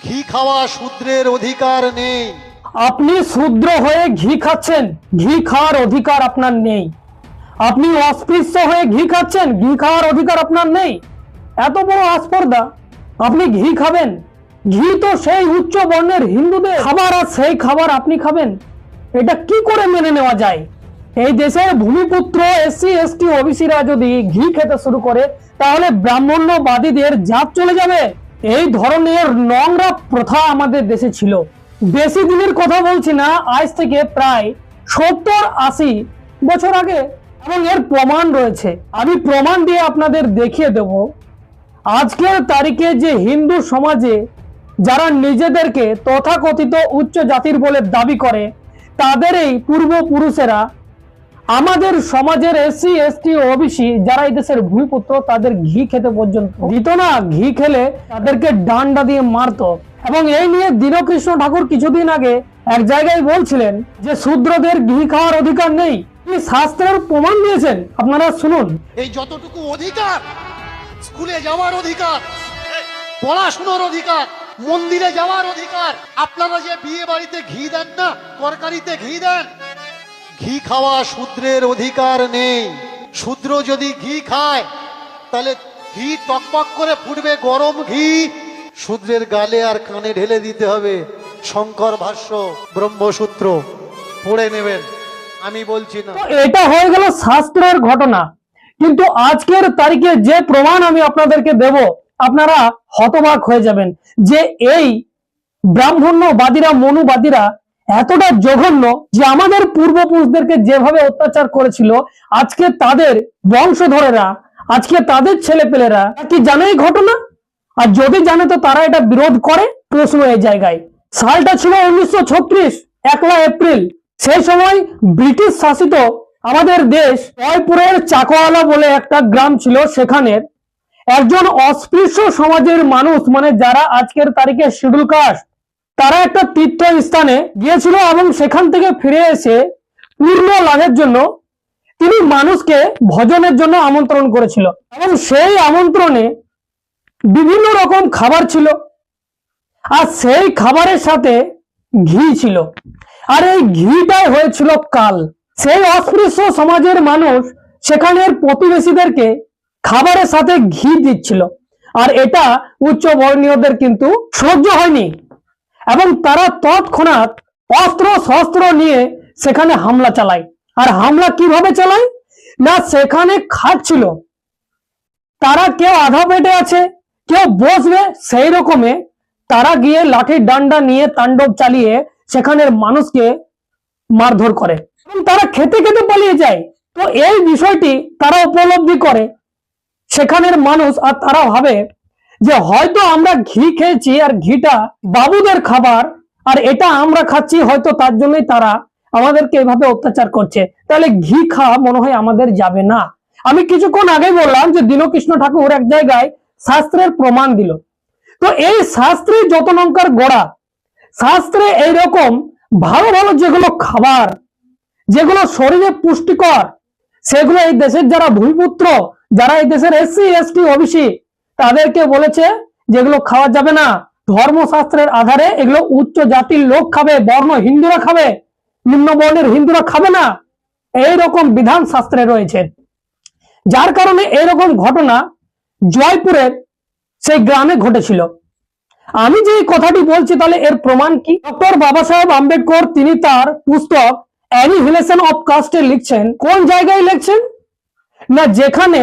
ঘি খাওয়া শূদ্রের অধিকার নেই। আপনি শূদ্র হয়ে ঘি খাচ্ছেন, ঘি খাওয়ার অধিকার আপনার নেই। আপনি অস্পৃশ্য হয়ে ঘি খাচ্ছেন, ঘি খাওয়ার অধিকার আপনার নেই। এত বড় আস্পর্ধা, আপনি ঘি খাবেন? ঘি তো সেই উচ্চ বর্ণের হিন্দুদের খাবার, আর সেই খাবার আপনি খাবেন? এটা কি করে মেনে নেওয়া যায়? এই দেশের ভূমিপুত্র এসসি এসটি ওবিসিরা যদি ঘি খেতে শুরু করে তাহলে ব্রাহ্মণ্যবাদীদের জাত চলে যাবে। এই ধরনের নোংরা প্রথা আমাদের দেশে ছিল। বেশি দিনের কথা বলছি না, আজ থেকে প্রায় 70-80 বছর আগে, এবং এর প্রমাণ রয়েছে। আমি প্রমাণ দিয়ে আপনাদের দেখিয়ে দেব। আজকের তারিখে যে হিন্দু সমাজে যারা নিজেদেরকে তথাকথিত উচ্চ জাতির বলে দাবি করে, তাদের এই পূর্বপুরুষেরা আমাদের সমাজের এসসি এসটি ওবিসি যারা এই দেশের ভূমিপুত্র তাদের ঘি খেতে পর্যন্ত দিত না। ঘি খেলে তাদেরকে ডান্ডা দিয়ে মারতো। এবং এই নিয়ে দীনকৃষ্ণ ঠাকুর কিছুদিন আগে এক জায়গায় বলছিলেন যে শূদ্রদের ঘি খাওয়ার অধিকার নেই। তিনি শাস্ত্রের প্রমাণ দিয়েছেন, আপনারা শুনুন। এই যতটুকু অধিকার, স্কুলে যাওয়ার অধিকার, পড়াশোনার অধিকার, মন্দিরে যাওয়ার অধিকার, আপনারা যে বিয়ে বাড়িতে ঘি দেন না, তরকারিতে ঘি দেন, ঘি খাওয়া শূদ্রের অধিকার নেই। শূদ্র যদি ঘি খায় তাহলে ঘি টকবক করে ফুটবে, গরম ঘি শূদ্রের গালে আর কানে ঢেলে দিতে হবে। শঙ্কর ভাষ্য ব্রহ্মসূত্র পড়ে নেবেন, আমি বলছি না। এটা হয়ে গেল শাস্ত্রের ঘটনা, কিন্তু আজকের তারিখে যে প্রমাণ আমি আপনাদেরকে দেব, আপনারা হতবাক হয়ে যাবেন যে এই ব্রাহ্মণ্যবাদীরা, মনুবাদীরা এতটা জঘন্য যে আমাদের পূর্বপুরুষদেরকে যেভাবে অত্যাচার করেছিল, আজকে তাদের বংশধরেরা, আজকে তাদের ছেলেপেলেরা কি জানে এই ঘটনা? আর যদি জানে তো তারা এটা বিরোধ করে। প্রশ্ন এই জায়গায়, সালটা ছিল 1936, 1 এপ্রিল। সেই সময় ব্রিটিশ শাসিত আমাদের দেশ জয়পুরের চাকওয়ালা বলে একটা গ্রাম ছিল। সেখানে একজন অস্পৃশ্য সমাজের মানুষ, মানে যারা আজকের তারিখে শিডিউল কাস্ট, তারা একটা তীর্থ স্থানে গিয়েছিল এবং সেখান থেকে ফিরে এসে পূর্ণ লাভের জন্য তিনি মানুষকে ভজনের জন্য আমন্ত্রণ করেছিল। এবং সেই আমন্ত্রণে বিভিন্ন রকম খাবার ছিল, আর সেই খাবারের সাথে ঘি ছিল। আর এই ঘিটাই হয়েছিল কাল। সেই অস্পৃশ্য সমাজের মানুষ সেখানের প্রতিবেশীদেরকে খাবারের সাথে ঘি দিচ্ছিল, আর এটা উচ্চ বর্ণীয়দের কিন্তু সহ্য হয়নি এবং তারা তৎক্ষণাৎ অস্ত্র শস্ত্র নিয়ে সেখানে হামলা চালায়। আর হামলা কিভাবে চালায় না, সেখানে খাচ্ছিল তারা, কেউ আধা পেটে আছে, কেউ বসবে, সেই রকমে তারা গিয়ে লাঠির ডান্ডা নিয়ে তাণ্ডব চালিয়ে সেখানের মানুষকে মারধর করে এবং তারা খেতে খেতে পালিয়ে যায়। তো এই বিষয়টি তারা উপলব্ধি করে সেখানের মানুষ, আর তারা ভাবে যে হয়তো আমরা ঘি খেয়েছি আর ঘিটা বাবুদের খাবার, আর এটা আমরা খাচ্ছি, হয়তো তার জন্যই তারা আমাদেরকে এভাবে অত্যাচার করছে, তাহলে ঘি খাওয়া মনে হয় আমাদের যাবে না। আমি কিছুক্ষণ আগে বললাম যে দীনকৃষ্ণ ঠাকুর এক জায়গায় শাস্ত্রের প্রমাণ দিল। তো এই শাস্ত্রে যত লঙ্কার গোড়া, শাস্ত্রে এইরকম ভালো ভালো যেগুলো খাবার, যেগুলো শরীরে পুষ্টিকর, সেগুলো এই দেশের যারা ভূমিপুত্র, যারা এই দেশের এসসি এসটি ওবিসি, তাদেরকে বলেছে যেগুলো খাওয়া যাবে না। ধর্মশাস্ত্রের আধারে এগুলো উচ্চ জাতির লোক খাবে, বর্ণ হিন্দুরা খাবে, নিম্ন বর্ণের হিন্দুরা খাবে না, এইরকম বিধান শাস্ত্রে রয়েছে। যার কারণে এইরকম ঘটনা জয়পুরের সেই গ্রামে ঘটেছিল। আমি যে কথাটি বলছি তাহলে এর প্রমাণ কি? ডক্টর বাবা সাহেব আম্বেদকর তিনি তার পুস্তক অ্যানিহিলেশন অফ কাস্টে লিখছেন। কোন জায়গায় লিখছেন না, যেখানে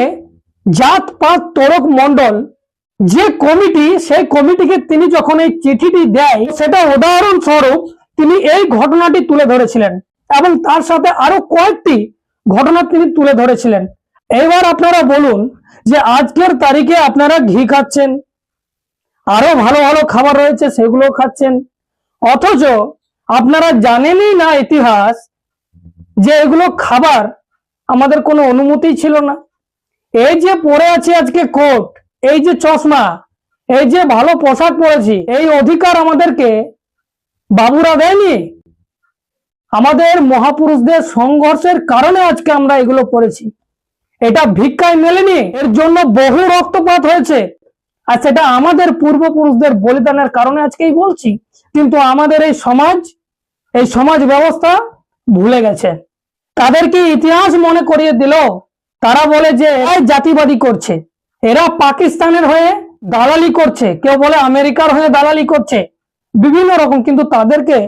জাত পাত তরক মন্ডল যে কমিটি, সেই কমিটিকে তিনি যখন এই চিঠিটি দেয়, সেটা উদাহরণ স্বরূপ তিনি এই ঘটনাটি তুলে ধরেছিলেন এবং তার সাথে আরো কয়েকটি ঘটনা তিনি তুলে ধরেছিলেন। এবার আপনারা বলুন যে আজকের তারিখে আপনারা ঘি খাচ্ছেন, আরো ভালো ভালো খাবার রয়েছে সেগুলো খাচ্ছেন, অথচ আপনারা জানেনই না ইতিহাস যে এগুলো খাবার আমাদের কোনো অনুমতি ছিল না। এই যে পরে আছে আজকে কোট, এই যে চশমা, এই যে ভালো পোশাক পরেছি, এই অধিকার আমাদেরকে বাবুরা দেয়নি। আমাদের মহাপুরুষদের সংঘর্ষের কারণে আজকে আমরা এগুলো পরেছি, এটা ভিক্ষায় মেলেনি। এর জন্য বহু রক্তপাত হয়েছে, আর সেটা আমাদের পূর্বপুরুষদের বলিদানের কারণে আজকেই বলছি। কিন্তু আমাদের এই সমাজ ব্যবস্থা ভুলে গেছে। তাদেরকে ইতিহাস মনে করিয়ে দিল। তারা বলে যে এরাই জাতিবাদী করছে, এরা পাকিস্তানের হয়ে দালালি করছে, কেউ বলে আমেরিকার হয়ে দালালি করছে, বিভিন্ন রকম। কিন্তু তাদেরকে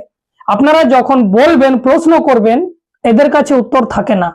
আপনারা যখন বলবেন, প্রশ্ন করবেন, এদের কাছে উত্তর থাকে না।